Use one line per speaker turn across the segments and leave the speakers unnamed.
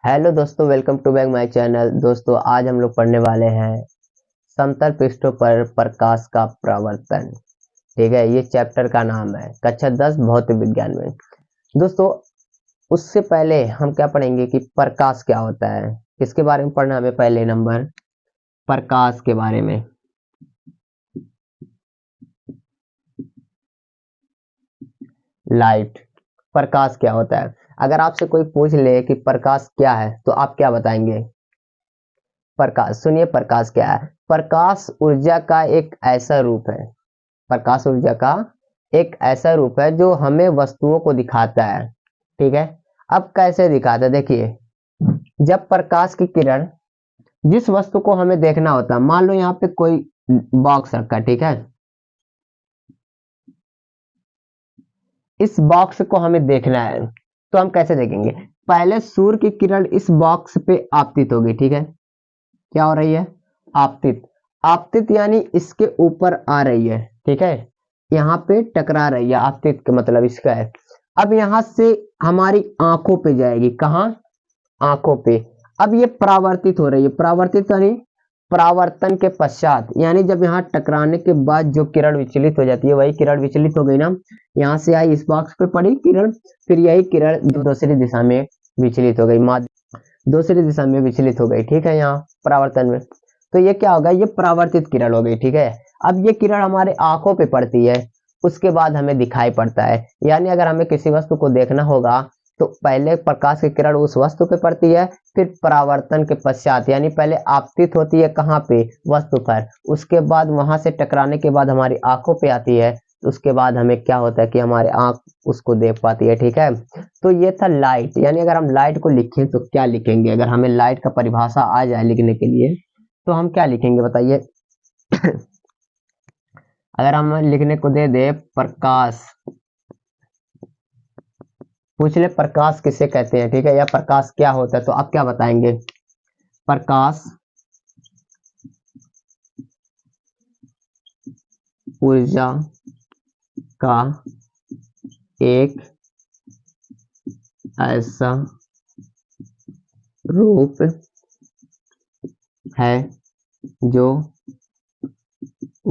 Hello दोस्तों, welcome to back my channel. दोस्तों आज हम लोग पढ़ने वाले हैं समतल पृष्ठों पर प्रकाश का परावर्तन। ठीक है, ये चैप्टर का नाम है कक्षा 10 भौतिक विज्ञान में। दोस्तों उससे पहले हम क्या पढ़ेंगे कि प्रकाश क्या होता है, किसके बारे में पढ़ना हमें। पहले नंबर प्रकाश के बारे में। लाइट, प्रकाश क्या होता है। अगर आपसे कोई पूछ ले कि प्रकाश क्या है तो आप क्या बताएंगे। प्रकाश, सुनिए प्रकाश क्या है। प्रकाश ऊर्जा का एक ऐसा रूप है, प्रकाश ऊर्जा का एक ऐसा रूप है जो हमें वस्तुओं को दिखाता है। ठीक है, अब कैसे दिखाता है देखिए। जब प्रकाश की किरण जिस वस्तु को हमें देखना होता है, मान लो यहाँ पे कोई बॉक्स रखा, ठीक है, इस बॉक्स को हमें देखना है तो हम कैसे देखेंगे। पहले सूर्य की किरण इस बॉक्स पे आपतित होगी। ठीक है, क्या हो रही है, आपतित। आपतित यानी इसके ऊपर आ रही है। ठीक है, यहाँ पे टकरा रही है, आपतित का मतलब इसका है। अब यहां से हमारी आंखों पे जाएगी, कहाँ, आंखों पे। अब ये परावर्तित हो रही है, परावर्तित यानी परावर्तन के पश्चात, यानी जब यहाँ टकराने के बाद जो किरण विचलित हो जाती है वही किरण विचलित हो गई ना। यहाँ से आई, इस बॉक्स पे पड़ी किरण, फिर यही किरण दूसरी दिशा में विचलित हो गई, दूसरी दिशा में विचलित हो गई। ठीक है, यहाँ परावर्तन में तो ये क्या होगा, ये परावर्तित किरण हो गई। ठीक है, अब ये किरण हमारे आंखों पे पड़ती है, उसके बाद हमें दिखाई पड़ता है। यानी अगर हमें किसी वस्तु को देखना होगा तो पहले प्रकाश की किरण उस वस्तु पे पड़ती है, फिर परावर्तन के पश्चात यानी पहले आपतित होती है कहाँ पे, वस्तु पर, उसके बाद वहां से टकराने के बाद हमारी आंखों पे आती है, उसके बाद हमें क्या होता है कि हमारे आंख उसको देख पाती है। ठीक है, तो ये था लाइट। यानी अगर हम लाइट को लिखें तो क्या लिखेंगे, अगर हमें लाइट का परिभाषा आ जाए लिखने के लिए तो हम क्या लिखेंगे बताइए। अगर हम लिखने को दे दे प्रकाश, पूछ ले प्रकाश किसे कहते हैं, ठीक है, या प्रकाश क्या होता है, तो आप क्या बताएंगे। प्रकाश ऊर्जा का एक ऐसा रूप है जो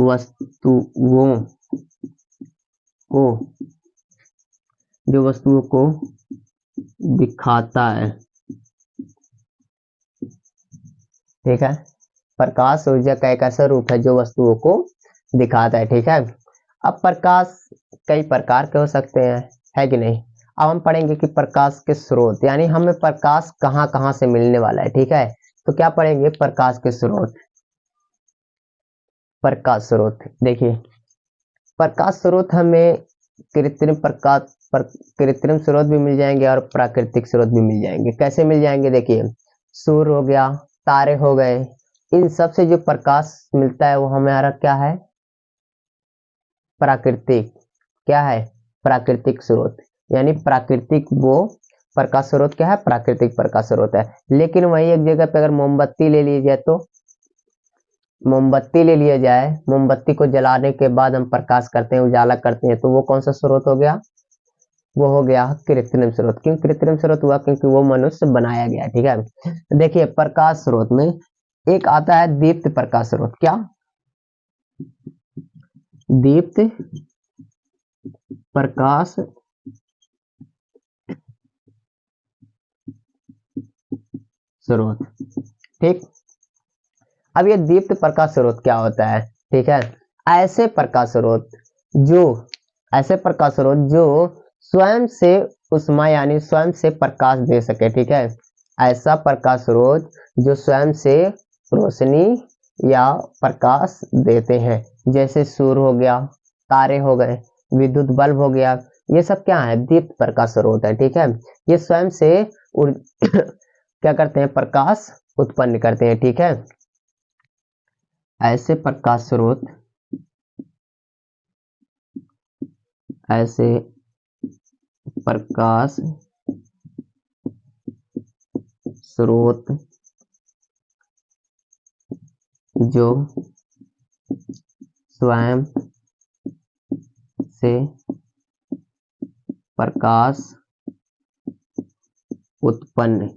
वस्तुओं को दिखाता है। ठीक है, प्रकाश ऊर्जा का एक ऐसा रूप है जो वस्तुओं को दिखाता है। ठीक है, अब प्रकाश कई प्रकार के हो सकते हैं, है कि नहीं। अब हम पढ़ेंगे कि प्रकाश के स्रोत, यानी हमें प्रकाश कहाँ कहाँ से मिलने वाला है। ठीक है, तो क्या पढ़ेंगे, प्रकाश के स्रोत। प्रकाश स्रोत देखिए, प्रकाश स्रोत हमें कृत्रिम प्रकाश कृत्रिम स्रोत भी मिल जाएंगे और प्राकृतिक स्रोत भी मिल जाएंगे। कैसे मिल जाएंगे देखिए, सूर्य हो गया, तारे हो गए, इन सब से जो प्रकाश मिलता है वो हमारा क्या है, प्राकृतिक। क्या है, प्राकृतिक स्रोत। यानी प्राकृतिक वो प्रकाश स्रोत क्या है, प्राकृतिक प्रकाश स्रोत है। लेकिन वही एक जगह पे अगर मोमबत्ती ले ली जाए तो, मोमबत्ती ले लिया जाए, मोमबत्ती को जलाने के बाद हम प्रकाश करते हैं, उजाला करते हैं, तो वो कौन सा स्रोत हो गया, वो हो गया कृत्रिम स्रोत। क्यों कृत्रिम स्रोत हुआ, क्योंकि वो मनुष्य बनाया गया। ठीक है, देखिए प्रकाश स्रोत में एक आता है दीप्त प्रकाश स्रोत। क्या, दीप्त प्रकाश स्रोत। ठीक, अब ये दीप्त प्रकाश स्रोत क्या होता है। ठीक है, ऐसे प्रकाश स्रोत जो ऐसे प्रकाश स्रोत जो स्वयं से उष्मा यानी स्वयं से प्रकाश दे सके। ठीक है, ऐसा प्रकाश स्रोत जो स्वयं से रोशनी या प्रकाश देते हैं, जैसे सूर्य हो गया, तारे हो गए, विद्युत बल्ब हो गया, ये सब क्या है, दीप्त प्रकाश स्रोत है। ठीक है, ये स्वयं से क्या करते हैं, प्रकाश उत्पन्न करते हैं। ठीक है, ऐसे प्रकाश स्रोत ऐसे प्रकाश स्रोत जो स्वयं से प्रकाश उत्पन्न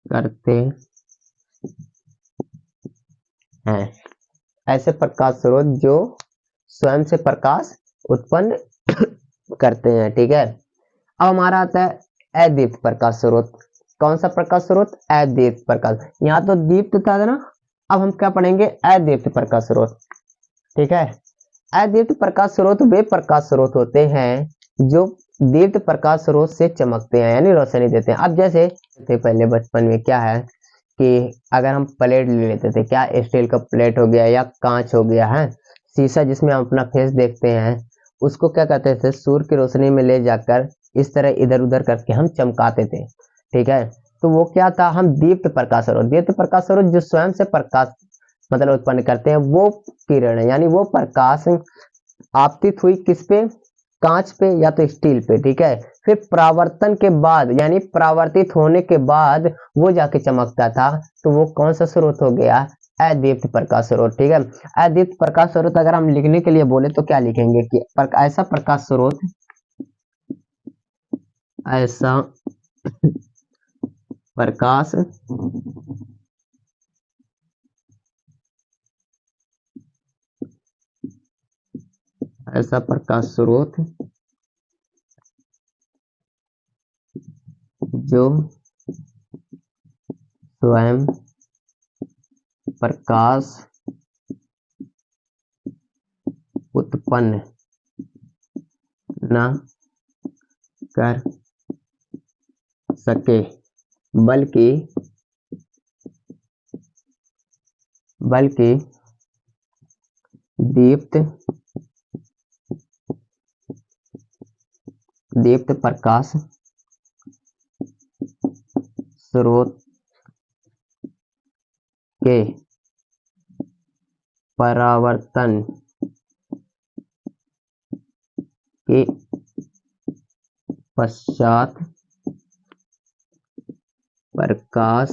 करते हैं। ऐसे प्रकाश स्रोत जो स्वयं से प्रकाश उत्पन्न करते हैं, ठीक है। अब हमारा आता है अदीप्त प्रकाश स्रोत। कौन सा प्रकाश स्रोत? अदीप्त प्रकाश। यहाँ तो दीप्त था ना, अब हम क्या पढ़ेंगे? अदीप्त प्रकाश स्रोत, ठीक है। अदीप्त प्रकाश स्रोत वे प्रकाश स्रोत होते हैं जो दीप्त प्रकाश स्रोत से चमकते हैं, यानी रोशनी देते हैं। अब जैसे थे पहले बचपन में, क्या है कि अगर हम प्लेट ले लेते थे, क्या स्टील का प्लेट हो गया या कांच हो गया है, शीशा जिसमें हम अपना फेस देखते हैं, उसको क्या कहते थे? सूर्य की रोशनी में ले जाकर इस तरह इधर उधर करके हम चमकाते थे, ठीक है। तो वो क्या था? हम दीप्त प्रकाश स्रोत, दीप्त प्रकाश स्रोत जो स्वयं से प्रकाश मतलब उत्पन्न करते हैं, वो किरण यानी वो प्रकाश आपतित हुई किस पे? कांच पे या तो स्टील पे, ठीक है। फिर परावर्तन के बाद यानी परावर्तित होने के बाद वो जाके चमकता था, तो वो कौन सा स्रोत हो गया? अदीप्त प्रकाश स्रोत, ठीक है। अदीप्त प्रकाश स्रोत अगर हम लिखने के लिए बोले तो क्या लिखेंगे कि ऐसा प्रकाश स्रोत, ऐसा प्रकाश ऐसा प्रकाश स्रोत जो स्वयं प्रकाश उत्पन्न न कर सके, बल्कि दीप्त दीप्त प्रकाश स्रोत के परावर्तन के पश्चात प्रकाश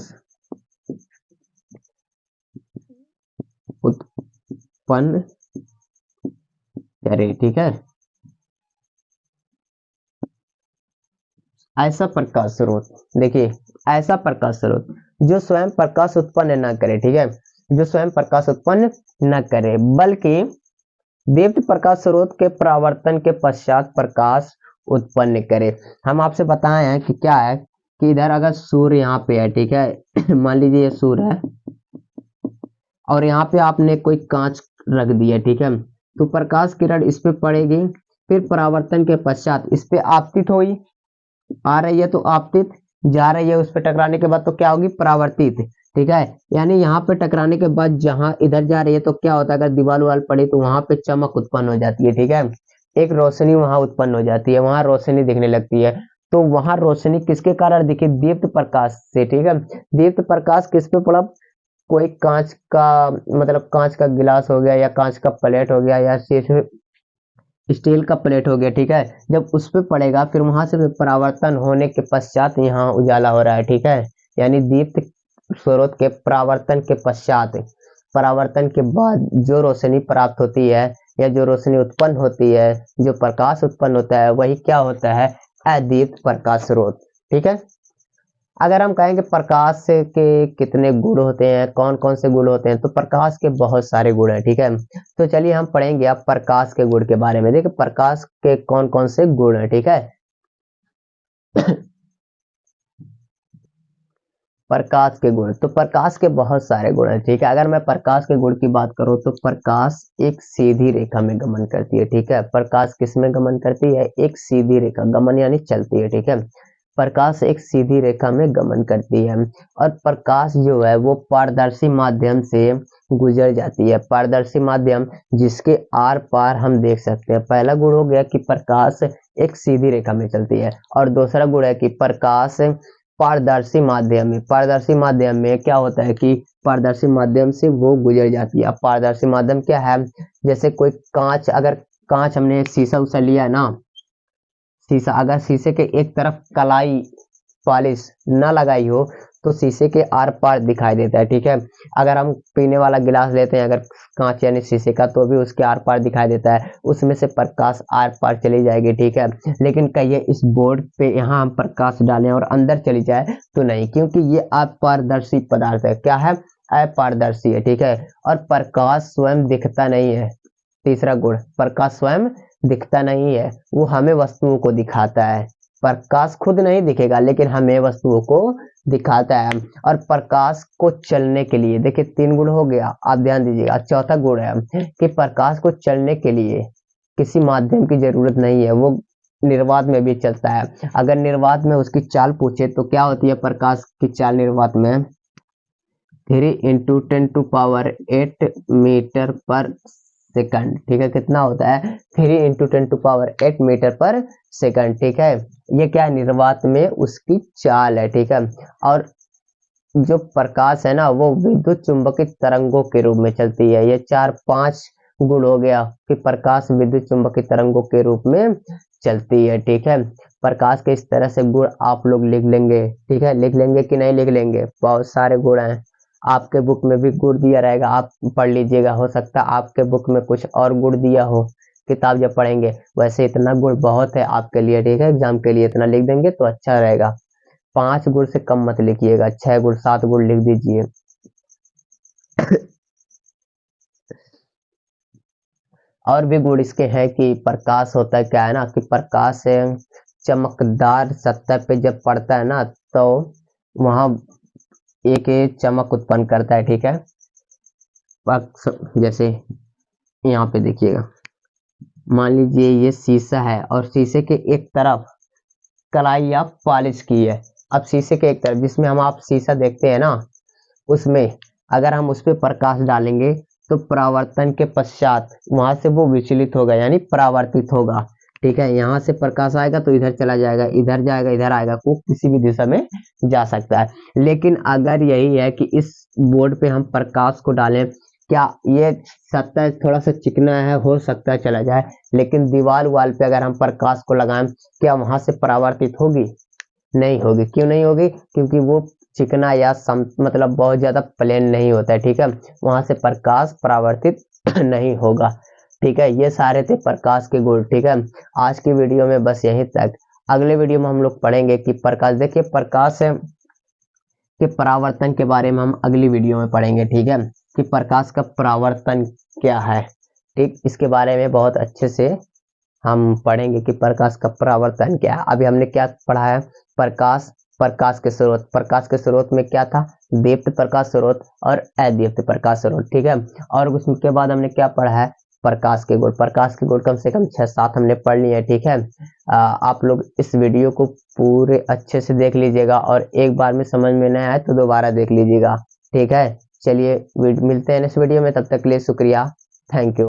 उत्पन्न करे, ठीक है। ऐसा प्रकाश स्रोत, देखिए ऐसा प्रकाश स्रोत जो स्वयं प्रकाश उत्पन्न न करे, ठीक है, जो स्वयं प्रकाश उत्पन्न न करे, बल्कि दीप्त प्रकाश स्रोत के परावर्तन के पश्चात प्रकाश उत्पन्न करे। हम आपसे बताए हैं कि क्या है कि इधर अगर सूर्य यहाँ पे है, ठीक है मान लीजिए ये सूर्य है और यहाँ पे आपने कोई कांच रख दिया, ठीक है, तो प्रकाश किरण इस पे पड़ेगी, फिर परावर्तन के पश्चात इस पे आपतित हुई, आ रही है तो आपतित, जा रही है उस पे टकराने के बाद तो क्या होगी? परावर्तित, ठीक है। यानी यहाँ पे टकराने के बाद जहां इधर जा रही है तो क्या होता है? अगर दीवार वाल पड़ी तो वहां पे चमक उत्पन्न हो जाती है, ठीक है, एक रोशनी वहां उत्पन्न हो जाती है, वहां रोशनी दिखने लगती है। तो वहां रोशनी किसके कारण दिखी? दीप्त प्रकाश से, ठीक है। दीप्त प्रकाश किस पे पड़ा? कोई कांच का मतलब कांच का गिलास हो गया या कांच का प्लेट हो गया या स्टील का प्लेट हो गया, ठीक है। जब उस पे पड़ेगा फिर वहां से परावर्तन होने के पश्चात यहाँ उजाला हो रहा है, ठीक है। यानी दीप्त स्रोत के परावर्तन के पश्चात, परावर्तन के बाद जो रोशनी प्राप्त होती है या जो रोशनी उत्पन्न होती है, जो प्रकाश उत्पन्न होता है, वही क्या होता है? अदीप्त प्रकाश स्रोत, ठीक है। अगर हम कहेंगे प्रकाश से के कितने गुण होते हैं, कौन कौन से गुण होते हैं, तो प्रकाश के बहुत सारे गुण हैं, ठीक है। तो चलिए हम पढ़ेंगे अब प्रकाश के गुण के बारे में। देखिए प्रकाश के कौन कौन से गुण हैं, ठीक है। प्रकाश के गुण, तो प्रकाश के बहुत सारे गुण हैं, ठीक है। अगर मैं प्रकाश के गुण की बात करूं तो प्रकाश एक सीधी रेखा में गमन करती है, ठीक है। प्रकाश किस में गमन करती है? एक सीधी रेखा, गमन यानी चलती है, ठीक है। प्रकाश एक सीधी रेखा में गमन करती है और प्रकाश जो है वो पारदर्शी माध्यम से गुजर जाती है, पारदर्शी माध्यम जिसके आर पार हम देख सकते हैं। पहला गुण हो गया कि प्रकाश एक सीधी रेखा में चलती है, और दूसरा गुण है कि प्रकाश पारदर्शी माध्यम में, पारदर्शी माध्यम में क्या होता है कि पारदर्शी माध्यम से वो गुजर जाती है। अब पारदर्शी माध्यम क्या है? जैसे कोई कांच, अगर कांच हमने शीशा उसा लिया ना, शीशा अगर शीशे के एक तरफ कलाई पॉलिश ना लगाई हो तो शीशे के आर पार दिखाई देता है, ठीक है। अगर हम पीने वाला गिलास लेते हैं अगर कांच यानी शीशे का, तो भी उसके आर पार दिखाई देता है, उसमें से प्रकाश आर पार चली जाएगी, ठीक है। लेकिन कहिए इस बोर्ड पे यहाँ हम प्रकाश डालें और अंदर चली जाए तो नहीं, क्योंकि ये अपारदर्शी पदार्थ है। क्या है? अपारदर्शी है, ठीक है। और प्रकाश स्वयं दिखता नहीं है। तीसरा गुण, प्रकाश स्वयं दिखता नहीं है, वो हमें वस्तुओं को दिखाता है। प्रकाश खुद नहीं दिखेगा लेकिन हमें वस्तुओं को दिखाता है। और प्रकाश को चलने के लिए, देखिए 3 गुण हो गया, आप ध्यान दीजिएगा। चौथा गुण है कि प्रकाश को चलने के लिए किसी माध्यम की जरूरत नहीं है, वो निर्वात में भी चलता है। अगर निर्वात में उसकी चाल पूछे तो क्या होती है प्रकाश की चाल निर्वात में? 3 × 10⁸ मीटर पर सेकंड, ठीक है। कितना होता है? 3 × 10⁸ मीटर पर सेकंड, ठीक है। ये क्या है? निर्वात में उसकी चाल है, ठीक है। और जो प्रकाश है ना वो विद्युत चुंबकीय तरंगों के रूप में चलती है। ये 4-5 गुण हो गया कि प्रकाश विद्युत चुंबकीय तरंगों के रूप में चलती है, ठीक है। प्रकाश के इस तरह से गुण आप लोग लिख लेंगे, ठीक है। लिख लेंगे कि नहीं लिख लेंगे? बहुत सारे गुण हैं, आपके बुक में भी गुण दिया रहेगा, आप पढ़ लीजिएगा। हो सकता है आपके बुक में कुछ और गुण दिया हो, किताब जब पढ़ेंगे। वैसे इतना गुण बहुत है आपके लिए, ठीक है। एग्जाम के लिए इतना लिख देंगे तो अच्छा रहेगा। 5 गुण से कम मत लिखिएगा, 6 गुण 7 गुण लिख दीजिए। और भी गुण इसके हैं कि प्रकाश होता है, क्या है ना कि प्रकाश चमकदार सतह पे जब पड़ता है ना तो वहां एक चमक उत्पन्न करता है, ठीक है। जैसे यहाँ पे देखिएगा, मान लीजिए ये शीशा है और शीशे के एक तरफ कलाई या पॉलिश की है। अब शीशे के एक तरफ जिसमें हम आप शीशा देखते हैं ना, उसमें अगर हम उस पर प्रकाश डालेंगे तो परावर्तन के पश्चात वहां से वो विचलित होगा यानी परावर्तित होगा, ठीक है। यहाँ से प्रकाश आएगा तो इधर चला जाएगा, इधर जाएगा इधर आएगा, वो किसी भी दिशा में जा सकता है। लेकिन अगर यही है कि इस बोर्ड पे हम प्रकाश को डालें, क्या ये सतह थोड़ा सा चिकना है, हो सकता है चला जाए, लेकिन दीवार वाल पे अगर हम प्रकाश को लगाएं क्या वहां से परावर्तित होगी? नहीं होगी। क्यों नहीं होगी? क्योंकि वो चिकना या मतलब बहुत ज्यादा प्लेन नहीं होता है, ठीक है। वहां से प्रकाश परावर्तित नहीं होगा, ठीक है। ये सारे थे प्रकाश के गुण, ठीक है। आज की वीडियो में बस यहीं तक। अगले वीडियो में हम लोग पढ़ेंगे कि प्रकाश, देखिए प्रकाश के परावर्तन के बारे में हम अगली वीडियो में पढ़ेंगे, ठीक है, कि प्रकाश का परावर्तन क्या है, ठीक। इसके बारे में बहुत अच्छे से हम पढ़ेंगे कि प्रकाश का परावर्तन क्या है। अभी हमने क्या पढ़ा है? प्रकाश, प्रकाश के स्रोत। प्रकाश के स्रोत में क्या था? दीप्त प्रकाश स्रोत और अदीप्त प्रकाश स्रोत, ठीक है। और उसके बाद हमने क्या पढ़ा है? प्रकाश के गुण। प्रकाश के गुण कम से कम 6-7 हमने पढ़ लिए हैं, ठीक है। आप लोग इस वीडियो को पूरे अच्छे से देख लीजिएगा और एक बार में समझ में नहीं आए तो दोबारा देख लीजिएगा, ठीक है। चलिए मिलते हैं नेक्स्ट वीडियो में, तब तक के लिए शुक्रिया, थैंक यू।